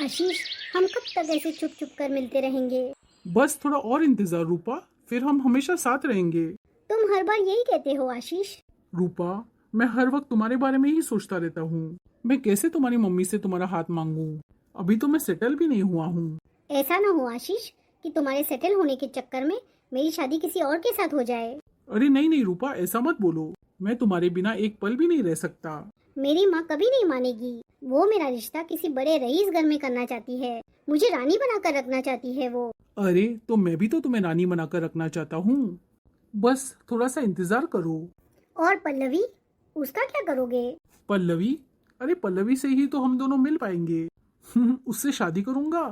आशीष, हम कब तक ऐसे चुप चुप कर मिलते रहेंगे? बस थोड़ा और इंतजार रूपा, फिर हम हमेशा साथ रहेंगे। तुम हर बार यही कहते हो आशीष। रूपा, मैं हर वक्त तुम्हारे बारे में ही सोचता रहता हूँ। मैं कैसे तुम्हारी मम्मी से तुम्हारा हाथ मांगू? अभी तो मैं सेटल भी नहीं हुआ हूँ। ऐसा ना हो आशीष कि तुम्हारे सेटल होने के चक्कर में मेरी शादी किसी और के साथ हो जाए। अरे नहीं नहीं रूपा, ऐसा मत बोलो। मैं तुम्हारे बिना एक पल भी नहीं रह सकता। मेरी माँ कभी नहीं मानेगी। वो मेरा रिश्ता किसी बड़े रईस घर में करना चाहती है। मुझे रानी बनाकर रखना चाहती है वो। अरे तो मैं भी तो तुम्हें रानी बनाकर रखना चाहता हूँ। बस थोड़ा सा इंतजार करो। और पल्लवी, उसका क्या करोगे? पल्लवी? अरे पल्लवी से ही तो हम दोनों मिल पाएंगे। उससे शादी करूंगा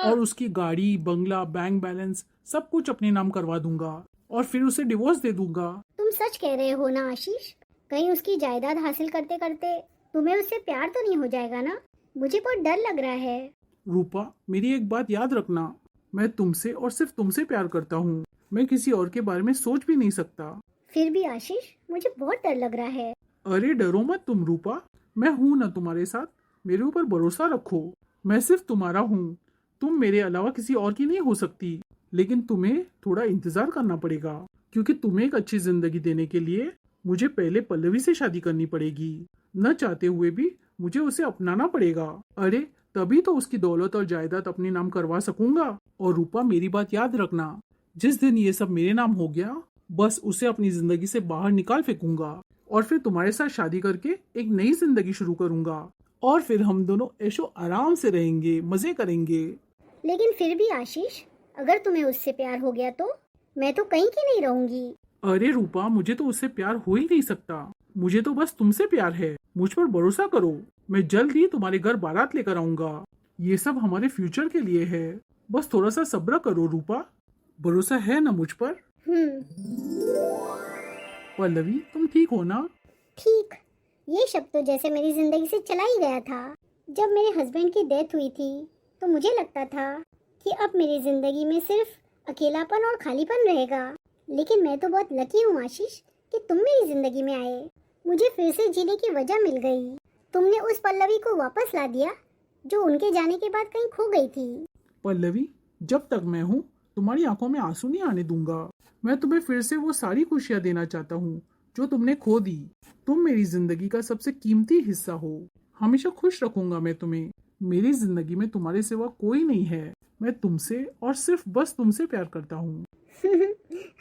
और उसकी गाड़ी, बंगला, बैंक बैलेंस सब कुछ अपने नाम करवा दूंगा और फिर उसे डिवोर्स दे दूंगा। तुम सच कह रहे हो ना आशीष? कहीं उसकी जायदाद हासिल करते करते तुम्हें उससे प्यार तो नहीं हो जाएगा ना? मुझे बहुत डर लग रहा है। रूपा, मेरी एक बात याद रखना। मैं तुमसे और सिर्फ तुमसे प्यार करता हूँ। मैं किसी और के बारे में सोच भी नहीं सकता। फिर भी आशीष, मुझे बहुत डर लग रहा है। अरे डरो मत तुम रूपा, मैं हूं ना तुम्हारे साथ। मेरे ऊपर भरोसा रखो। मैं सिर्फ तुम्हारा हूँ। तुम मेरे अलावा किसी और की नहीं हो सकती। लेकिन तुम्हें थोड़ा इंतजार करना पड़ेगा, क्योंकि तुम्हें एक अच्छी जिंदगी देने के लिए मुझे पहले पल्लवी से शादी करनी पड़ेगी। न चाहते हुए भी मुझे उसे अपनाना पड़ेगा। अरे तभी तो उसकी दौलत और जायदाद अपने नाम करवा सकूंगा। और रूपा, मेरी बात याद रखना, जिस दिन ये सब मेरे नाम हो गया, बस उसे अपनी जिंदगी से बाहर निकाल फेंकूंगा और फिर तुम्हारे साथ शादी करके एक नई जिंदगी शुरू करूंगा। और फिर हम दोनों ऐशो आराम से रहेंगे, मजे करेंगे। लेकिन फिर भी आशीष, अगर तुम्हें उससे प्यार हो गया तो मैं तो कहीं की नहीं रहूंगी। अरे रूपा, मुझे तो उससे प्यार हो ही नहीं सकता। मुझे तो बस तुमसे प्यार है। मुझ पर भरोसा करो। मैं जल्द ही तुम्हारे घर बारात लेकर आऊंगा। ये सब हमारे फ्यूचर के लिए है। बस थोड़ा सा सब्र करो रूपा। भरोसा है ना मुझ पर? पल्लवी, तुम ठीक हो ना? ठीक। ये शब्द तो जैसे मेरी जिंदगी से चला ही गया था। जब मेरे हस्बैंड की डेथ हुई थी तो मुझे लगता था कि अब मेरी जिंदगी में सिर्फ अकेलापन और खालीपन रहेगा। लेकिन मैं तो बहुत लकी हूँ आशीष कि तुम मेरी जिंदगी में आए। मुझे फिर से जीने की वजह मिल गई। तुमने उस पल्लवी को वापस ला दिया जो उनके जाने के बाद कहीं खो गई थी। पल्लवी, जब तक मैं हूँ तुम्हारी आंखों में आंसू नहीं आने दूंगा। मैं तुम्हें फिर से वो सारी खुशियाँ देना चाहता हूँ जो तुमने खो दी। तुम मेरी जिंदगी का सबसे कीमती हिस्सा हो। हमेशा खुश रखूंगा मैं तुम्हें। मेरी जिंदगी में तुम्हारे सिवा कोई नहीं है। मैं तुमसे और सिर्फ बस तुमसे प्यार करता हूँ।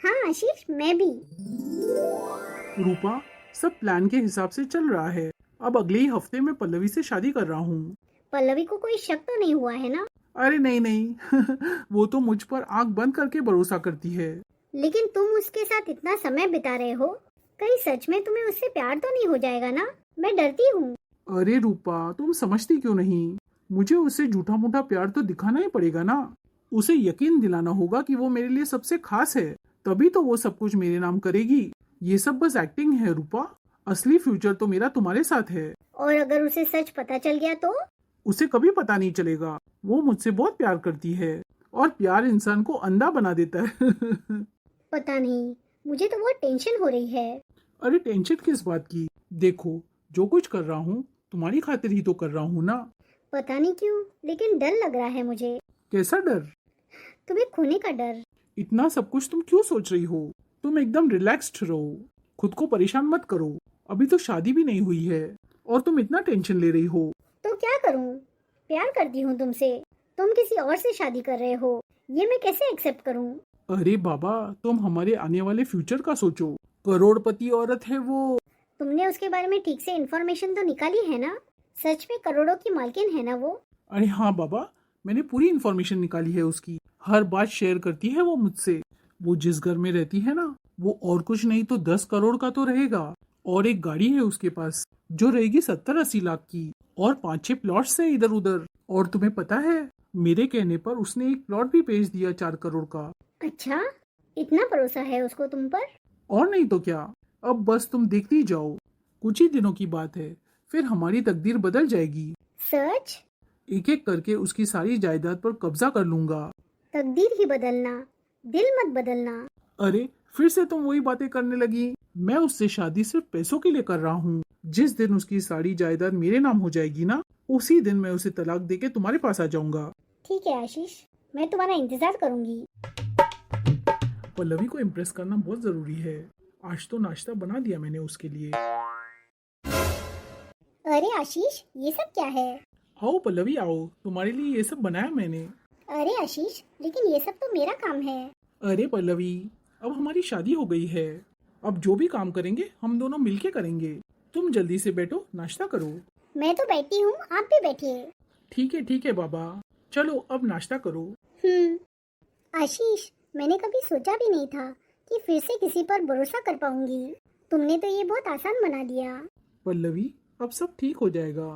हाँ आशीष, मैं भी। रूपा, सब प्लान के हिसाब से चल रहा है। अब अगले ही हफ्ते मैं पल्लवी से शादी कर रहा हूँ। पल्लवी को कोई शक तो नहीं हुआ है ना? अरे नहीं नहीं, वो तो मुझ पर आंख बंद करके भरोसा करती है। लेकिन तुम उसके साथ इतना समय बिता रहे हो, कहीं सच में तुम्हें उससे प्यार तो नहीं हो जाएगा ना? मैं डरती हूँ। अरे रूपा, तुम समझती क्यों नहीं? मुझे उसे झूठा मूठा प्यार तो दिखाना ही पड़ेगा ना। उसे यकीन दिलाना होगा कि वो मेरे लिए सबसे खास है। तभी तो वो सब कुछ मेरे नाम करेगी। ये सब बस एक्टिंग है रूपा। असली फ्यूचर तो मेरा तुम्हारे साथ है। और अगर उसे सच पता चल गया तो? उसे कभी पता नहीं चलेगा। वो मुझसे बहुत प्यार करती है और प्यार इंसान को अंधा बना देता है। पता नहीं, मुझे तो बहुत टेंशन हो रही है। अरे टेंशन किस बात की? देखो, जो कुछ कर रहा हूँ तुम्हारी खातिर ही तो कर रहा हूँ ना। पता नहीं क्यों, लेकिन डर लग रहा है मुझे। कैसा डर? तुम्हें खोने का डर। इतना सब कुछ तुम क्यों सोच रही हो? तुम एकदम रिलैक्स्ड रहो। खुद को परेशान मत करो। अभी तो शादी भी नहीं हुई है और तुम इतना टेंशन ले रही हो। तो क्या करूं? प्यार करती हूं तुमसे, तुम किसी और से शादी कर रहे हो। ये मैं कैसे एक्सेप्ट करूं? अरे बाबा, तुम हमारे आने वाले फ्यूचर का सोचो। करोड़पति औरत है वो। तुमने उसके बारे में ठीक से इन्फॉर्मेशन तो निकाली है ना? सच में करोड़ों की मालकिन है ना वो? अरे हाँ बाबा, मैंने पूरी इन्फॉर्मेशन निकाली है उसकी। हर बात शेयर करती है वो मुझसे। वो जिस घर में रहती है ना, वो और कुछ नहीं तो 10 करोड़ का तो रहेगा। और एक गाड़ी है उसके पास जो रहेगी 70-80 लाख की। और 5-6 प्लॉट्स है इधर उधर। और तुम्हें पता है, मेरे कहने पर उसने एक प्लॉट भी बेच दिया 4 करोड़ का। अच्छा, इतना भरोसा है उसको तुम पर? और नहीं तो क्या। अब बस तुम देखती जाओ। कुछ ही दिनों की बात है, फिर हमारी तकदीर बदल जाएगी। सच? एक एक करके उसकी सारी जायदाद पर कब्जा कर लूंगा। तकदीर ही बदलना, दिल मत बदलना। अरे फिर से तुम वही बातें करने लगी। मैं उससे शादी सिर्फ पैसों के लिए कर रहा हूँ। जिस दिन उसकी सारी जायदाद मेरे नाम हो जाएगी ना, उसी दिन मैं उसे तलाक देके तुम्हारे पास आ जाऊंगा। ठीक है आशीष, मैं तुम्हारा इंतजार करूंगी। पल्लवी को इम्प्रेस करना बहुत जरूरी है। आज तो नाश्ता बना दिया मैंने उसके लिए। अरे आशीष, ये सब क्या है? आओ पल्लवी आओ, तुम्हारे लिए ये सब बनाया मैंने। अरे आशीष, लेकिन ये सब तो मेरा काम है। अरे पल्लवी, अब हमारी शादी हो गई है। अब जो भी काम करेंगे हम दोनों मिलके करेंगे। तुम जल्दी से बैठो, नाश्ता करो। मैं तो बैठी हूँ, आप भी बैठिए। ठीक है बाबा, चलो अब नाश्ता करो। आशीष, मैंने कभी सोचा भी नहीं था कि फिर से किसी पर भरोसा कर पाऊंगी। तुमने तो ये बहुत आसान बना दिया। पल्लवी, अब सब ठीक हो जाएगा।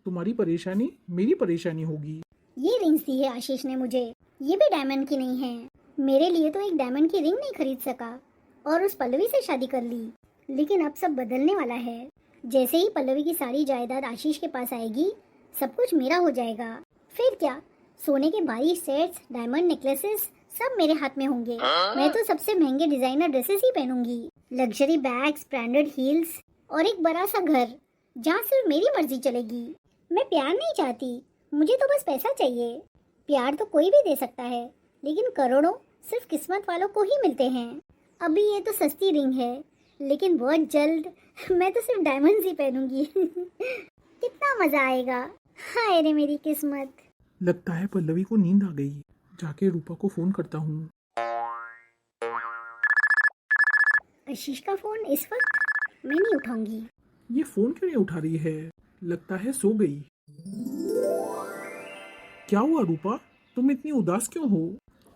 तुम्हारी परेशानी मेरी परेशानी होगी। ये रिंग्स दी है आशीष ने मुझे, ये भी डायमंड की नहीं है। मेरे लिए तो एक डायमंड की रिंग नहीं खरीद सका और उस पल्लवी से शादी कर ली। लेकिन अब सब बदलने वाला है। जैसे ही पल्लवी की सारी जायदाद आशीष के पास आएगी, सब कुछ मेरा हो जाएगा। फिर क्या, सोने के भारी सेट्स, डायमंड नेकलेसेस सब मेरे हाथ में होंगे। मैं तो सबसे महंगे डिजाइनर ड्रेसेस ही पहनूंगी, लग्जरी बैग्स, ब्रांडेड हील्स और एक बड़ा सा घर जहाँ सिर्फ मेरी मर्जी चलेगी। मैं प्यार नहीं चाहती, मुझे तो बस पैसा चाहिए। प्यार तो कोई भी दे सकता है, लेकिन करोड़ों सिर्फ किस्मत वालों को ही मिलते हैं। अभी ये तो सस्ती रिंग है, लेकिन बहुत जल्द मैं तो सिर्फ डायमंड्स ही पहनूंगी। कितना मजा आएगा। हाय रे मेरी किस्मत। लगता है पल्लवी को नींद आ गई। जाके रूपा को फोन करता हूँ। आशीष का फोन इस वक्त? मैं नहीं उठाऊंगी। ये फोन क्यों नहीं उठा रही है? लगता है सो गई। क्या हुआ रूपा, तुम इतनी उदास क्यों हो?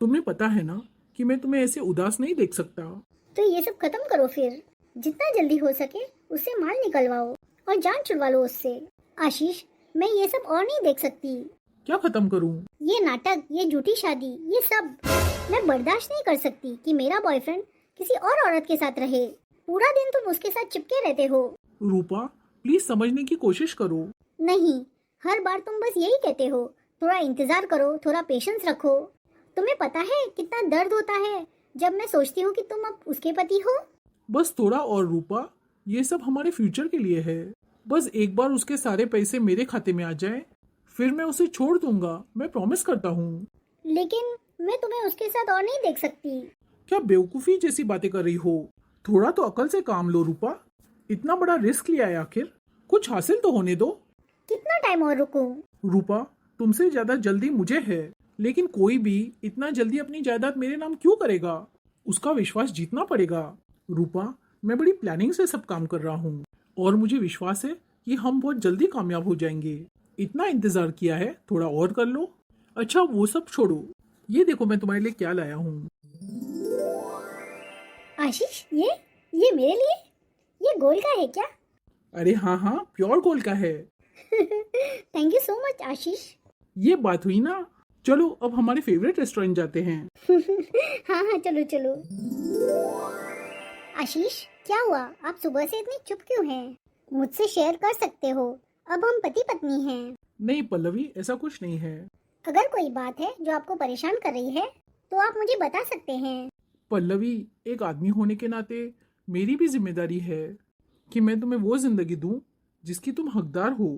तुम्हें पता है ना कि मैं तुम्हें ऐसे उदास नहीं देख सकता। तो ये सब खत्म करो फिर। जितना जल्दी हो सके उससे माल निकलवाओ और जान छुड़वा लो उससे। आशीष, मैं ये सब और नहीं देख सकती। क्या खत्म करूं? ये नाटक, ये झूठी शादी, ये सब मैं बर्दाश्त नहीं कर सकती कि मेरा बॉयफ्रेंड किसी और औरत के साथ रहे। पूरा दिन तुम उसके साथ चिपके रहते हो। रूपा, प्लीज समझने की कोशिश करो। नहीं, हर बार तुम बस यही कहते हो, थोड़ा इंतजार करो, थोड़ा पेशेंस रखो। तुम्हें पता है कितना दर्द होता है जब मैं सोचती हूँ कि तुम अब उसके पति हो। बस थोड़ा और रूपा, ये सब हमारे फ्यूचर के लिए है। बस एक बार उसके सारे पैसे मेरे खाते में आ जाए, फिर मैं उसे छोड़ दूंगा, मैं प्रॉमिस करता हूँ। लेकिन मैं तुम्हें उसके साथ और नहीं देख सकती। क्या बेवकूफी जैसी बातें कर रही हो? थोड़ा तो अकल से काम लो रूपा। इतना बड़ा रिस्क लिया है, आखिर कुछ हासिल तो होने दो। कितना टाइम और रुकूं? रूपा, तुमसे ज्यादा जल्दी मुझे है, लेकिन कोई भी इतना जल्दी अपनी जायदाद मेरे नाम क्यों करेगा? उसका विश्वास जीतना पड़ेगा। रूपा, मैं बड़ी प्लानिंग से सब काम कर रहा हूँ और मुझे विश्वास है कि हम बहुत जल्दी कामयाब हो जाएंगे। इतना इंतजार किया है, थोड़ा और कर लो। अच्छा वो सब छोड़ो, ये देखो मैं तुम्हारे लिए क्या लाया हूँ। आशीष, ये मेरे लिए? ये गोल्ड का है क्या? अरे हाँ, प्योर गोल्ड का है। थैंक यू सो मच आशीष। ये बात हुई ना। चलो अब हमारे फेवरेट रेस्टोरेंट जाते हैं। हाँ, चलो चलो। आशीष, क्या हुआ? आप सुबह से इतनी चुप क्यों हैं? मुझसे शेयर कर सकते हो, अब हम पति पत्नी हैं। नहीं पल्लवी, ऐसा कुछ नहीं है। अगर कोई बात है जो आपको परेशान कर रही है तो आप मुझे बता सकते हैं। पल्लवी, एक आदमी होने के नाते मेरी भी जिम्मेदारी है कि मैं तुम्हें वो जिंदगी दूं जिसकी तुम हकदार हो।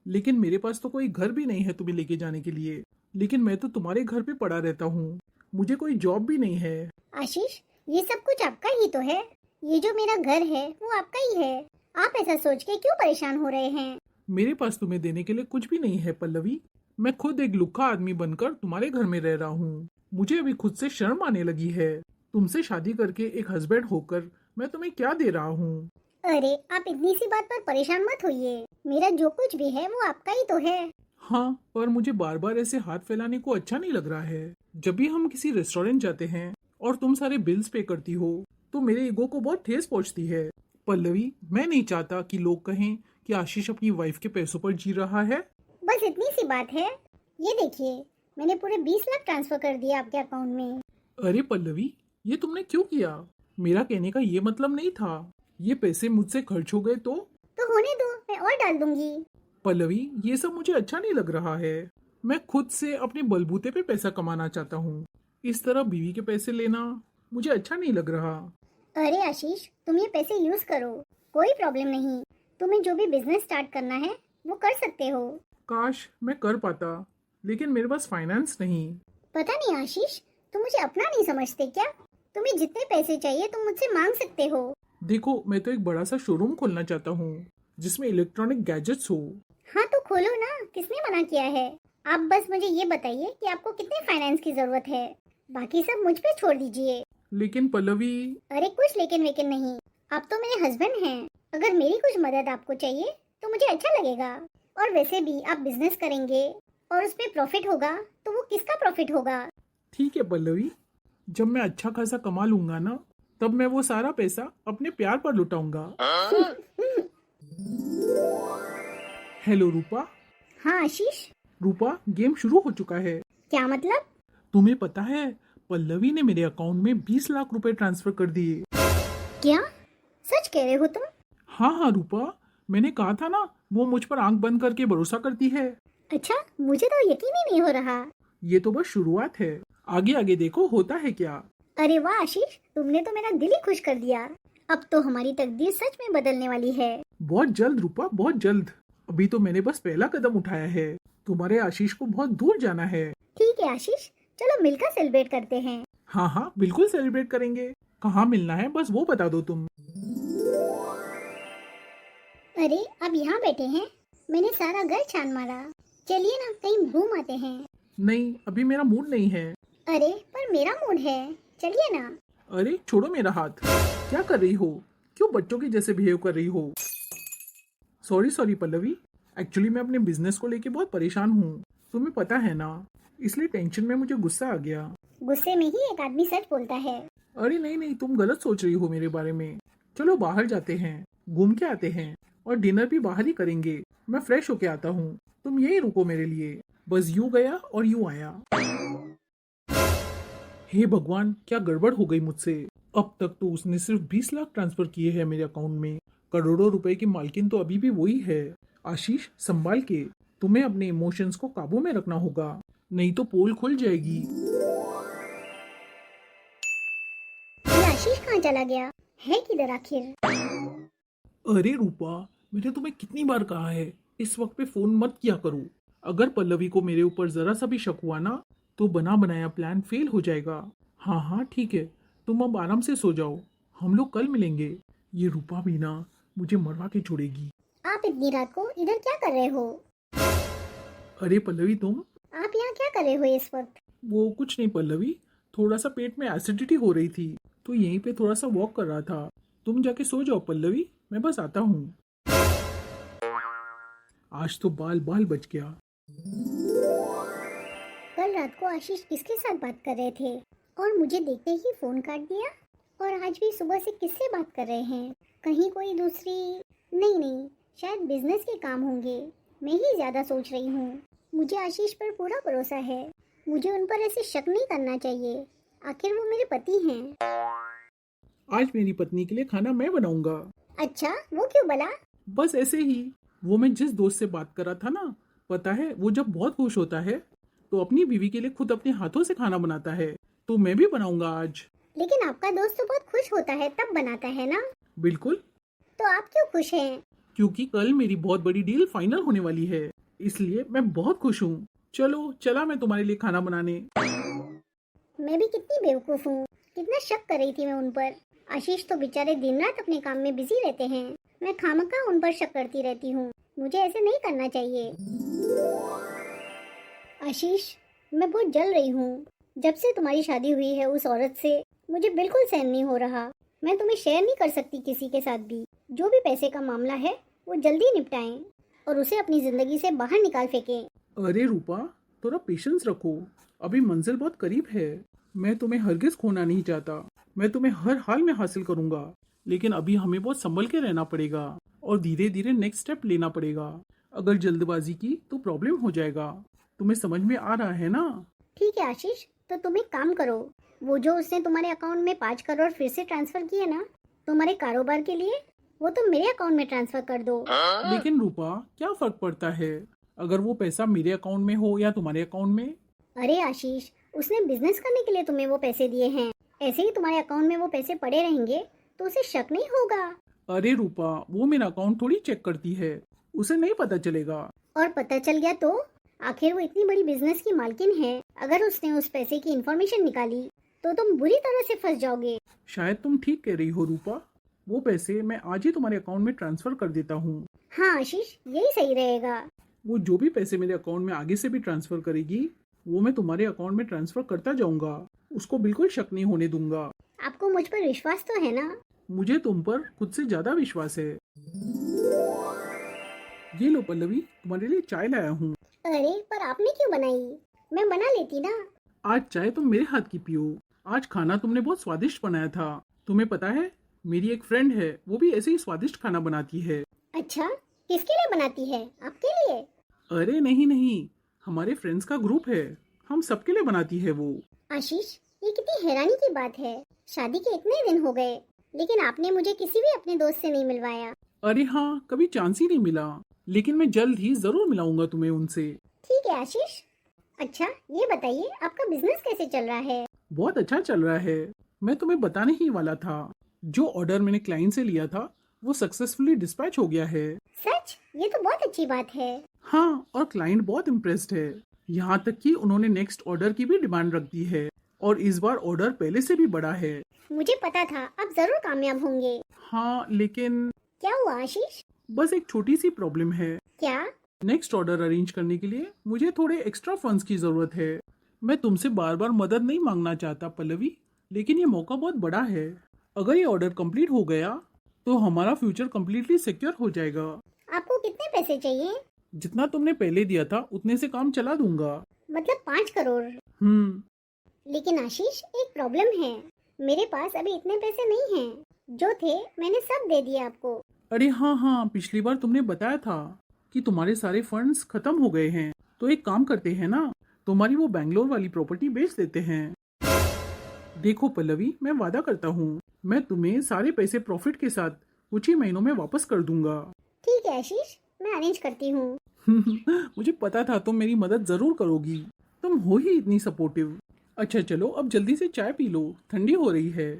लेकिन मेरे पास तो कोई घर भी नहीं है तुम्हें लेके जाने के लिए। लेकिन मैं तो तुम्हारे घर पे पड़ा रहता हूँ, मुझे कोई जॉब भी नहीं है। आशीष, ये सब कुछ आपका ही तो है। ये जो मेरा घर है वो आपका ही है। आप ऐसा सोच के क्यों परेशान हो रहे हैं? मेरे पास तुम्हें देने के लिए कुछ भी नहीं है पल्लवी। मैं खुद एक लुक्खा आदमी बनकर तुम्हारे घर में रह रहा हूँ। मुझे अभी खुद से शर्म आने लगी है। तुमसे शादी करके एक हस्बैंड होकर मैं तुम्हें क्या दे रहा हूँ? अरे, आप इतनी सी बात पर परेशान मत होइए। मेरा जो कुछ भी है वो आपका ही तो है। हाँ, पर मुझे बार बार ऐसे हाथ फैलाने को अच्छा नहीं लग रहा है। जब भी हम किसी रेस्टोरेंट जाते हैं और तुम सारे बिल्स पे करती हो तो मेरे ईगो को बहुत ठेस पहुंचती है। पल्लवी, मैं नहीं चाहता कि लोग कहें कि आशीष अपनी वाइफ के पैसों पर जी रहा है। बस इतनी सी बात है। ये देखिए, मैंने पूरे 20 लाख ट्रांसफर कर दिया आपके अकाउंट में। अरे पल्लवी, ये तुमने क्यों किया? मेरा कहने का ये मतलब नहीं था। ये पैसे मुझसे खर्च हो गए तो होने दो, मैं और डाल दूंगी। पल्लवी, ये सब मुझे अच्छा नहीं लग रहा है। मैं खुद से अपने बलबूते पे पैसा कमाना चाहता हूँ। इस तरह बीवी के पैसे लेना मुझे अच्छा नहीं लग रहा। अरे आशीष, तुम ये पैसे यूज करो, कोई प्रॉब्लम नहीं। तुम्हें जो भी बिजनेस स्टार्ट करना है वो कर सकते हो। काश मैं कर पाता, लेकिन मेरे पास फाइनेंस नहीं। पता नहीं आशीष, तुम मुझे अपना नहीं समझते क्या? तुम्हें जितने पैसे चाहिए तुम मुझसे मांग सकते हो। देखो, मैं तो एक बड़ा सा शोरूम खोलना चाहता हूँ जिसमें इलेक्ट्रॉनिक गैजेट्स हो। हाँ तो खोलो ना, किसने मना किया है? आप बस मुझे ये बताइए कि आपको कितने फाइनेंस की जरूरत है, बाकी सब मुझ पे छोड़ दीजिए। लेकिन पल्लवी। अरे कुछ लेकिन वेकिन नहीं, आप तो मेरे हस्बैंड हैं। अगर मेरी कुछ मदद आपको चाहिए तो मुझे अच्छा लगेगा। और वैसे भी आप बिजनेस करेंगे और उसमें प्रॉफिट होगा तो वो किसका प्रॉफिट होगा? ठीक है पल्लवी, जब मैं अच्छा खासा कमा लूंगा ना, तब मैं वो सारा पैसा अपने प्यार पर लुटाऊंगा। हेलो रूपा। हाँ आशीष। रूपा, गेम शुरू हो चुका है। क्या मतलब? तुम्हें पता है, पल्लवी ने मेरे अकाउंट में 20 लाख रुपए ट्रांसफर कर दिए। क्या सच कह रहे हो तुम? हाँ हाँ रूपा, मैंने कहा था ना, वो मुझ पर आंख बंद करके भरोसा करती है। अच्छा, मुझे तो यकीन ही नहीं हो रहा। ये तो बस शुरुआत है, आगे आगे देखो होता है क्या। अरे वाह आशीष, तुमने तो मेरा दिल ही खुश कर दिया। अब तो हमारी तकदीर सच में बदलने वाली है। बहुत जल्द रूपा, बहुत जल्द। अभी तो मैंने बस पहला कदम उठाया है, तुम्हारे आशीष को बहुत दूर जाना है। ठीक है आशीष, चलो मिलकर सेलिब्रेट करते हैं। हाँ हाँ बिल्कुल सेलिब्रेट करेंगे। कहाँ मिलना है बस वो बता दो तुम। अरे अब यहाँ बैठे हैं, मैंने सारा घर छान मारा। चलिए ना कहीं घूम आते हैं। नहीं, अभी मेरा मूड नहीं है। अरे पर मेरा मूड है, चलिए ना। अरे छोड़ो मेरा हाथ। क्या कर रही हो? क्यों बच्चों की जैसे बिहेव कर रही हो? सॉरी सॉरी पल्लवी, एक्चुअली मैं अपने बिजनेस को लेके बहुत परेशान हूँ, तुम्हें पता है ना, इसलिए टेंशन में मुझे गुस्सा आ गया। गुस्से में ही एक आदमी सच बोलता है। अरे नहीं नहीं, तुम गलत सोच रही हो मेरे बारे में। चलो बाहर जाते हैं, घूम के आते हैं, और डिनर भी बाहर ही करेंगे। मैं फ्रेश होके आता हूँ, तुम यहीं रुको मेरे लिए। बस यूं गया और यूं आया। हे भगवान, क्या गड़बड़ हो गई मुझसे। अब तक तो उसने सिर्फ 20 लाख ट्रांसफर किए हैं मेरे अकाउंट में, करोड़ों रुपए की मालकिन तो अभी भी वही है। आशीष संभाल के, तुम्हें अपने इमोशंस को काबू में रखना होगा, नहीं तो पोल खुल जाएगी। ये आशीष कहाँ चला गया है, किधर आखिर? अरे रूपा, मैंने तुम्हें कितनी बार कहा है इस वक्त पे फोन मत किया करो। अगर पल्लवी को मेरे ऊपर जरा सा भी शक हुआ ना, तो बना बनाया प्लान फेल हो जाएगा। हाँ हाँ ठीक है, तुम अब आराम से सो जाओ, हम लोग कल मिलेंगे। ये रूपा भी ना मुझे मरवा के छोड़ेगी। आप इतनी रात को इधर क्या कर रहे हो? अरे पल्लवी तुम। आप यहाँ क्या कर रहे हो इस वक्त? वो कुछ नहीं पल्लवी, थोड़ा सा पेट में एसिडिटी हो रही थी, तो यहीं पे थोड़ा सा वॉक कर रहा था। तुम जाके सो जाओ पल्लवी, मैं बस आता हूँ। आज तो बाल बाल बच गया। कल रात को आशीष किसके साथ बात कर रहे थे और मुझे देखते ही फोन काट दिया? और आज भी सुबह से किससे बात कर रहे हैं? कहीं कोई दूसरी? नहीं, शायद बिजनेस के काम होंगे। मैं ही ज्यादा सोच रही हूँ। मुझे आशीष पर पूरा भरोसा है, मुझे उन पर ऐसे शक नहीं करना चाहिए, आखिर वो मेरे पति हैं। आज मेरी पत्नी के लिए खाना मैं बनाऊंगा। अच्छा, वो क्यों भला? बस ऐसे ही। वो मैं जिस दोस्त से बात कर रहा था ना, पता है वो जब बहुत खुश होता है तो अपनी बीवी के लिए खुद अपने हाथों से खाना बनाता है, तो मैं भी बनाऊंगा आज। लेकिन आपका दोस्त तो बहुत खुश होता है तब बनाता है ना? बिल्कुल। तो आप क्यों खुश हैं? क्योंकि कल मेरी बहुत बड़ी डील फाइनल होने वाली है, इसलिए मैं बहुत खुश हूँ। चलो चला मैं तुम्हारे लिए खाना बनाने। मैं भी कितनी बेवकूफ हूँ, कितना शक कर रही थी मैं उन पर। आशीष तो बेचारे दिन रात अपने काम में बिजी रहते हैं, मैं खामखा उन पर शक करती रहती हूँ। मुझे ऐसे नहीं करना चाहिए। आशीष, मैं बहुत जल रही हूँ। जब से तुम्हारी शादी हुई है उस औरत से, मुझे बिल्कुल सहन नहीं हो रहा। मैं तुम्हें शेयर नहीं कर सकती किसी के साथ भी। जो भी पैसे का मामला है वो जल्दी निपटाएं और उसे अपनी जिंदगी से बाहर निकाल फेंकें। अरे रूपा, थोड़ा पेशेंस रखो, अभी मंजिल बहुत करीब है। मैं तुम्हें हरगिज खोना नहीं चाहता, मैं तुम्हें हर हाल में हासिल करूंगा, लेकिन अभी हमें बहुत संभल के रहना पड़ेगा और धीरे धीरे नेक्स्ट स्टेप लेना पड़ेगा। अगर जल्दबाजी की तो प्रॉब्लम हो जाएगा, तुम्हें समझ में आ रहा है ना? ठीक है आशीष, तो तुम एक काम करो, वो जो उसने तुम्हारे अकाउंट में 5 करोड़ फिर से ट्रांसफर किए ना तुम्हारे कारोबार के लिए, वो तुम मेरे अकाउंट में ट्रांसफर कर दो। लेकिन रूपा, क्या फर्क पड़ता है अगर वो पैसा मेरे अकाउंट में हो या तुम्हारे अकाउंट में? अरे आशीष, उसने बिजनेस करने के लिए तुम्हें वो पैसे दिए हैं, ऐसे ही तुम्हारे अकाउंट में वो पैसे पड़े रहेंगे तो उसे शक नहीं होगा। अरे रूपा, वो मेरा अकाउंट थोड़ी चेक करती है, उसे नहीं पता चलेगा। और पता चल गया तो? आखिर वो इतनी बड़ी बिजनेस की मालकिन है, अगर उसने उस पैसे की इंफॉर्मेशन निकाली तो तुम बुरी तरह से फंस जाओगे। शायद तुम ठीक कह रही हो रूपा, वो पैसे मैं आज ही तुम्हारे अकाउंट में ट्रांसफर कर देता हूँ। हाँ आशीष, यही सही रहेगा। वो जो भी पैसे मेरे अकाउंट में आगे से भी ट्रांसफर करेगी, वो मैं तुम्हारे अकाउंट में ट्रांसफर करता जाऊंगा, उसको बिल्कुल शक नहीं होने दूंगा। आपको मुझ पर विश्वास तो है ना? मुझे तुम पर खुद से ज्यादा विश्वास है। ये लो पल्लवी, तुम्हारे लिए चाय लाया हूँ। अरे पर आपने क्यों बनाई? मैं बना लेती ना। आज चाय तुम मेरे हाथ की पियो। आज खाना तुमने बहुत स्वादिष्ट बनाया था। तुम्हें पता है, मेरी एक फ्रेंड है, वो भी ऐसे ही स्वादिष्ट खाना बनाती है। अच्छा, किसके लिए बनाती है? आपके लिए? अरे नहीं नहीं, हमारे फ्रेंड्स का ग्रुप है, हम सबके लिए बनाती है वो। आशीष, ये कितनी हैरानी की बात है। शादी के इतने दिन हो गए, लेकिन आपने मुझे किसी भी अपने दोस्त से नहीं मिलवाया। अरे हाँ, कभी चांस ही नहीं मिला, लेकिन मैं जल्द ही जरूर मिलाऊंगा तुम्हें उनसे। ठीक है आशीष। अच्छा, ये बताइए आपका बिजनेस कैसे चल रहा है? बहुत अच्छा चल रहा है। मैं तुम्हें बताने ही वाला था, जो ऑर्डर मैंने क्लाइंट से लिया था वो सक्सेसफुली डिस्पैच हो गया है। सच? ये तो बहुत अच्छी बात है। हाँ, और क्लाइंट बहुत इम्प्रेस्ड है, यहाँ तक कि उन्होंने नेक्स्ट ऑर्डर की भी डिमांड रख दी है, और इस बार ऑर्डर पहले से भी बड़ा है। मुझे पता था आप जरूर कामयाब होंगे। हाँ, लेकिन क्या हुआ आशीष? बस एक छोटी सी प्रॉब्लम है। क्या? नेक्स्ट ऑर्डर अरेंज करने के लिए मुझे थोड़े एक्स्ट्रा फंड्स की जरूरत है। मैं तुमसे बार बार मदद नहीं मांगना चाहता पल्लवी, लेकिन ये मौका बहुत बड़ा है। अगर ये ऑर्डर कंप्लीट हो गया तो हमारा फ्यूचर कम्प्लीटली सिक्योर हो जाएगा। आपको कितने पैसे चाहिए? जितना तुमने पहले दिया था उतने से काम चला दूंगा। मतलब 5 करोड़? लेकिन आशीष, एक प्रॉब्लम है। मेरे पास अभी इतने पैसे नहीं हैं। जो थे मैंने सब दे दिए आपको। अरे हाँ हाँ, पिछली बार तुमने बताया था कि तुम्हारे सारे फंड्स खत्म हो गए हैं, तो एक काम करते हैं ना, तुम्हारी वो बैंगलोर वाली प्रॉपर्टी बेच देते हैं। देखो पल्लवी, मैं वादा करता हूँ, मैं तुम्हें सारे पैसे प्रॉफिट के साथ कुछ ही महीनों में वापस कर दूंगा। ठीक है आशीष, मैं अरेंज करती हूँ। मुझे पता था तुम मेरी मदद जरूर करोगी, तुम हो ही इतनी सपोर्टिव। अच्छा चलो, अब जल्दी से चाय पी लो, ठंडी हो रही है।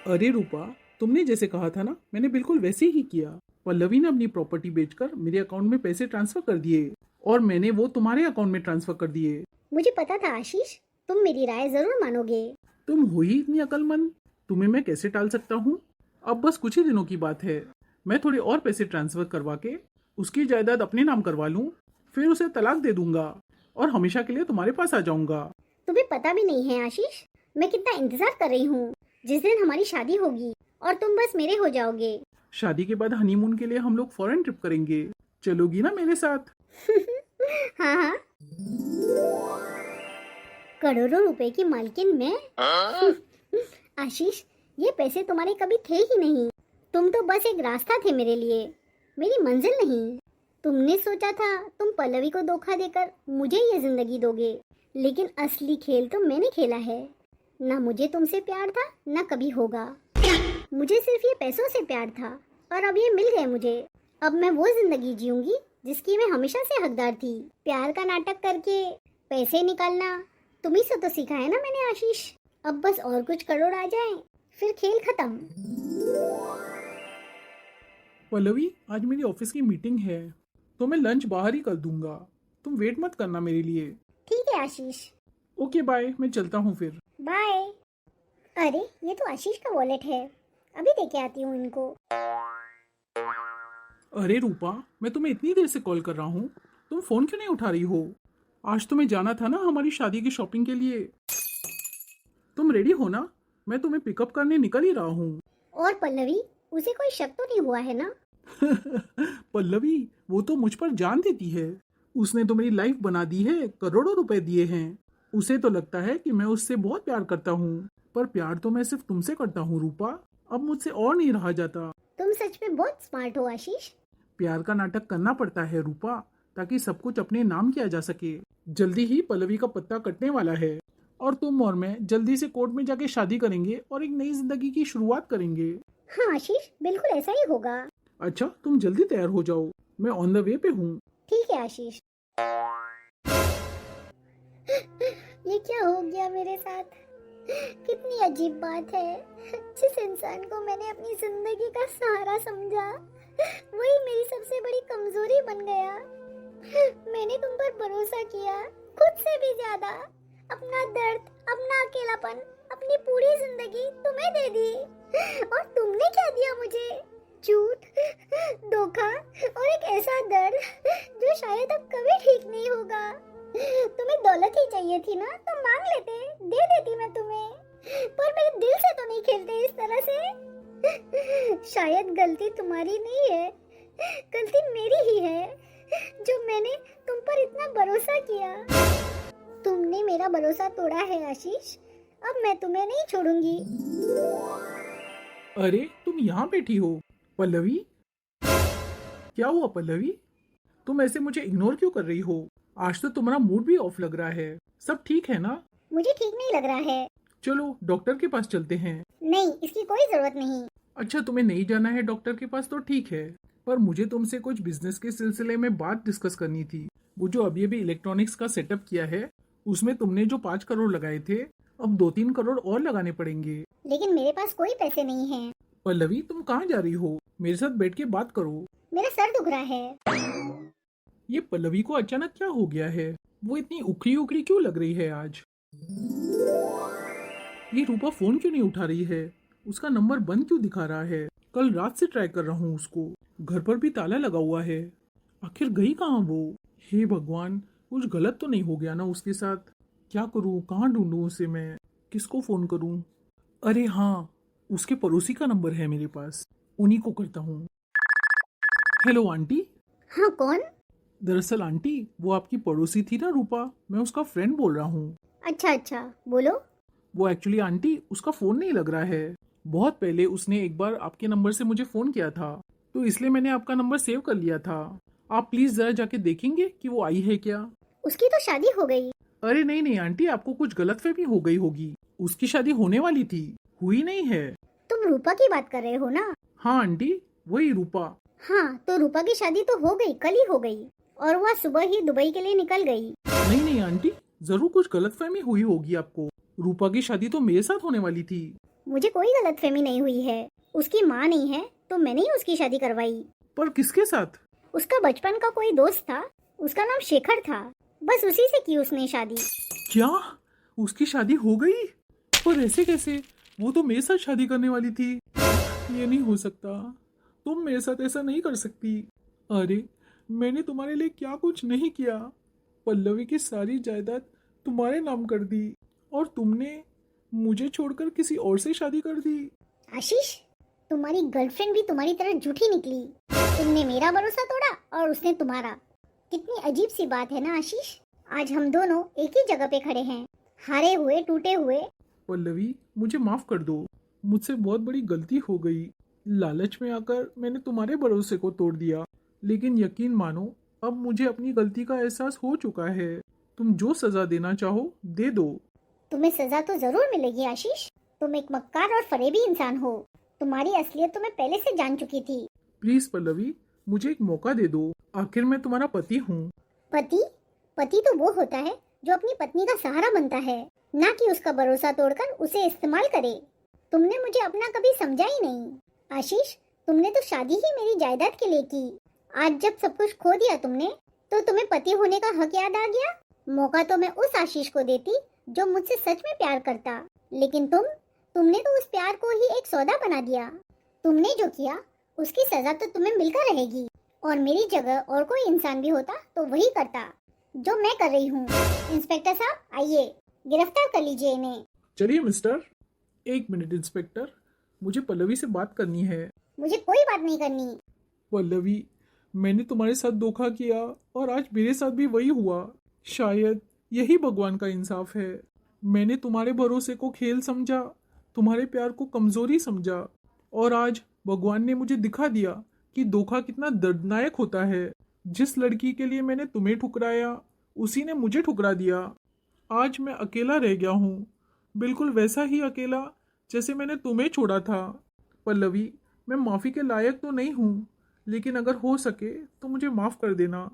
अरे रूपा, तुमने जैसे कहा था ना, मैंने बिल्कुल वैसे ही किया। पल्लवी ने अपनी प्रॉपर्टी बेचकर मेरे अकाउंट में पैसे ट्रांसफर कर दिए, और मैंने वो तुम्हारे अकाउंट में ट्रांसफर कर दिए। मुझे पता था आशीष, तुम मेरी राय जरूर मानोगे। तुम हो ही इतनी अक्लमंद, तुम्हें मैं कैसे टाल सकता हूँ। अब बस कुछ ही दिनों की बात है, मैं थोड़े और पैसे ट्रांसफर करवा के उसकी जायदाद अपने नाम करवा लूँ, फिर उसे तलाक दे दूंगा और हमेशा के लिए तुम्हारे पास आ जाऊंगा। तुम्हें पता भी नहीं है आशीष, मैं कितना इंतजार कर रही हूँ जिस दिन हमारी शादी होगी और तुम बस मेरे हो जाओगे। शादी के बाद हनीमून के लिए हम लोग फॉरेन ट्रिप करेंगे, चलोगी ना मेरे साथ? हाँ हाँ। करोड़ों रुपए की मालकिन मैं? आशीष, ये पैसे तुम्हारे कभी थे ही नहीं। तुम तो बस एक रास्ता थे मेरे लिए, मेरी मंजिल नहीं। तुमने सोचा था तुम पल्लवी को धोखा देकर मुझे ये जिंदगी दोगे, लेकिन असली खेल तो मैंने खेला है। ना मुझे तुमसे प्यार था, ना कभी होगा। मुझे सिर्फ ये पैसों से प्यार था, और अब ये मिल गए मुझे। अब मैं वो जिंदगी जीऊंगी जिसकी मैं हमेशा से हकदार थी। प्यार का नाटक करके पैसे निकालना तुम्ही से तो सीखा है ना मैंने आशीष। अब बस और कुछ करोड़ आ जाएं, फिर खेल खत्म। पल्लवी, आज मेरी ऑफिस की मीटिंग है, तो मैं लंच बाहर ही कर दूंगा, तुम वेट मत करना मेरे लिए। ठीक है आशीष। ओके बाय, मैं चलता हूँ फिर। बाय। अरे, ये तो आशीष का वॉलेट है, अभी देके आती हूँ इनको। अरे रूपा, मैं तुम्हें इतनी देर से कॉल कर रहा हूँ, तुम फोन क्यों नहीं उठा रही हो? आज तुम्हें जाना था ना हमारी शादी की शॉपिंग के लिए। तुम रेडी हो ना? मैं तुम्हें पिकअप करने निकल ही रहा हूँ। और पल्लवी, उसे कोई शक तो नहीं हुआ है ना? पल्लवी, वो तो मुझ पर जान देती है, उसने तो मेरी लाइफ बना दी है, करोड़ों रुपए दिए हैं। उसे तो लगता है कि मैं उससे बहुत प्यार करता हूँ, पर प्यार तो मैं सिर्फ तुमसे करता हूँ रूपा, अब मुझसे और नहीं रहा जाता। तुम सच में बहुत स्मार्ट हो आशीष। प्यार का नाटक करना पड़ता है रूपा, ताकि सब कुछ अपने नाम किया जा सके। जल्दी ही पल्लवी का पत्ता कटने वाला है, और तुम और मैं जल्दी से कोर्ट में जाके शादी करेंगे और एक नई जिंदगी की शुरुआत करेंगे। हाँ आशीष, बिल्कुल ऐसा ही होगा। अच्छा, तुम जल्दी तैयार हो जाओ, मैं ऑन द वे पे हूँ। ठीक है आशीष। ये क्या हो गया मेरे साथ? कितनी अजीब बात है, जिस इंसान को मैंने अपनी जिंदगी का सहारा समझा वही मेरी सबसे बड़ी कमजोरी बन गया। मैंने तुम पर भरोसा किया, खुद से भी ज्यादा। अपना दर्द, अपना अकेलापन, अपनी पूरी जिंदगी तुम्हें दे दी, और तुमने क्या दिया मुझे? झूठ, धोखा और एक ऐसा दर्द जो शायद अब कभी ठीक नहीं होगा। तुम्हें दौलत ही चाहिए थी ना, तो मांग लेते, दे देती मैं तुम्हें, पर मेरे दिल से तो नहीं खेलते इस तरह से। शायद गलती तुम्हारी नहीं है, गलती मेरी ही है, जो मैंने तुम पर इतना भरोसा किया। तुमने मेरा भरोसा तोड़ा है आशीष, अब मैं तुम्हें नहीं छोड़ूंगी। अरे तुम यहाँ बैठी हो पल्लवी? क्या हुआ पल्लवी? तुम ऐसे मुझे इग्नोर क्यों कर रही हो? आज तो तुम्हारा मूड भी ऑफ लग रहा है। सब ठीक है ना? मुझे ठीक नहीं लग रहा है। चलो डॉक्टर के पास चलते हैं। नहीं, इसकी कोई जरूरत नहीं। अच्छा तुम्हें नहीं जाना है डॉक्टर के पास तो ठीक है, पर मुझे तुमसे कुछ बिजनेस के सिलसिले में बात डिस्कस करनी थी। वो जो अभी अभी इलेक्ट्रॉनिक्स का सेटअप किया है, उसमें तुमने जो 5 करोड़ लगाए थे, अब 2-3 करोड़ और लगाने पड़ेंगे। लेकिन मेरे पास कोई पैसे नहीं हैं। पल्लवी तुम कहाँ जा रही हो? मेरे साथ बैठ के बात करो। मेरा सर दुख रहा है। ये पल्लवी को अचानक क्या हो गया है? वो इतनी उखड़ी उखड़ी क्यों लग रही है आज? ये रूपा फोन क्यों नहीं उठा रही है? उसका नंबर बंद क्यों दिखा रहा है? कल रात से ट्राई कर रहा हूँ उसको, घर पर भी ताला लगा हुआ है। आखिर गई कहाँ वो? हे भगवान, कुछ गलत तो नहीं हो गया ना उसके साथ? क्या करूँ, कहाँ ढूंढूं उसे मैं? किसको फोन करूँ? अरे हाँ, उसके पड़ोसी का नंबर है मेरे पास, उन्हीं को करता हूँ। Hello aunty. हाँ, कौन? दरअसल आंटी, वो आपकी पड़ोसी थी ना रूपा, मैं उसका फ्रेंड बोल रहा हूँ। अच्छा अच्छा, बोलो। वो एक्चुअली आंटी उसका फोन नहीं लग रहा है। बहुत पहले उसने एक बार आपके नंबर से मुझे फोन किया था, तो इसलिए मैंने आपका नंबर सेव कर लिया था। आप प्लीज जरा जाके देखेंगे कि वो आई है क्या? उसकी तो शादी हो गई। अरे नहीं नहीं आंटी, आपको कुछ गलतफहमी हो गई होगी। उसकी शादी होने वाली थी, हुई नहीं है। तुम रूपा की बात कर रहे हो ना? हाँ आंटी, वही रूपा। हाँ, तो रूपा की शादी तो हो गई, कल ही हो गई, और वह सुबह ही दुबई के लिए निकल गई। नहीं नहीं आंटी, जरूर कुछ गलतफहमी हुई होगी आपको। रूपा की शादी तो मेरे साथ होने वाली थी। मुझे कोई गलतफहमी नहीं हुई है। उसकी माँ नहीं है, तो मैंने ही उसकी शादी करवाई। पर किसके साथ? उसका बचपन का कोई दोस्त था, उसका नाम शेखर था, बस उसी से की उसने शादी। क्या? उसकी शादी हो गई? पर ऐसे कैसे? वो तो मेरे साथ शादी करने वाली थी। ये नहीं हो सकता, तुम मेरे साथ ऐसा नहीं कर सकती। अरे मैंने तुम्हारे लिए क्या कुछ नहीं किया। पल्लवी की सारी जायदाद तुम्हारे नाम कर दी, और तुमने मुझे छोड़कर किसी और से शादी कर दी। आशीष, तुम्हारी गर्लफ्रेंड भी तुम्हारी तरह झूठी निकली। तुमने मेरा भरोसा तोड़ा और उसने तुम्हारा। कितनी अजीब सी बात है ना आशीष। आज हम दोनों एक ही जगह पे खड़े हैं, हारे हुए, टूटे हुए। पल्लवी मुझे माफ कर दो, मुझसे बहुत बड़ी गलती हो गई। लालच में आकर मैंने तुम्हारे भरोसे को तोड़ दिया, लेकिन यकीन मानो अब मुझे अपनी गलती का एहसास हो चुका है। तुम जो सजा देना चाहो दे दो। तुम्हें सजा तो जरूर मिलेगी आशीष। तुम एक मक्कार और फरेबी इंसान हो। तुम्हारी असलियत तो मैं पहले से जान चुकी थी। प्लीज पल्लवी, मुझे एक मौका दे दो। आखिर मैं तुम्हारा पति हूँ। पति? पति तो वो होता है जो अपनी पत्नी का सहारा बनता है, ना कि उसका भरोसा तोड़कर उसे इस्तेमाल करे। तुमने मुझे अपना कभी समझा ही नहीं आशीष। तुमने तो शादी ही मेरी जायदाद के लिए की। आज जब सब कुछ खो दिया तुमने, तो तुम्हें पति होने का हक याद आ गया। मौका तो मैं उस आशीष को देती जो मुझसे सच में प्यार करता, लेकिन तुमने तो उस प्यार को ही एक सौदा बना दिया। तुमने जो किया उसकी सजा तो तुम्हें मिलकर रहेगी, और मेरी जगह और कोई इंसान भी होता तो वही करता जो मैं कर रही हूँ। इंस्पेक्टर साहब, आइए, गिरफ्तार कर लीजिए इन्हें। चलिए मिस्टर। एक मिनट इंस्पेक्टर, मुझे पल्लवी से बात करनी है। मुझे कोई बात नहीं करनी। पल्लवी, मैंने तुम्हारे साथ धोखा किया और आज मेरे साथ भी वही हुआ। शायद यही भगवान का इंसाफ है। मैंने तुम्हारे भरोसे को खेल समझा, तुम्हारे प्यार को कमजोरी समझा, और आज भगवान ने मुझे दिखा दिया कि धोखा कितना दर्दनाक होता है। जिस लड़की के लिए मैंने तुम्हें ठुकराया, उसी ने मुझे ठुकरा दिया। आज मैं अकेला रह गया हूँ, बिल्कुल वैसा ही अकेला जैसे मैंने तुम्हें छोड़ा था। पल्लवी, मैं माफ़ी के लायक तो नहीं हूँ, लेकिन अगर हो सके तो मुझे माफ़ कर देना।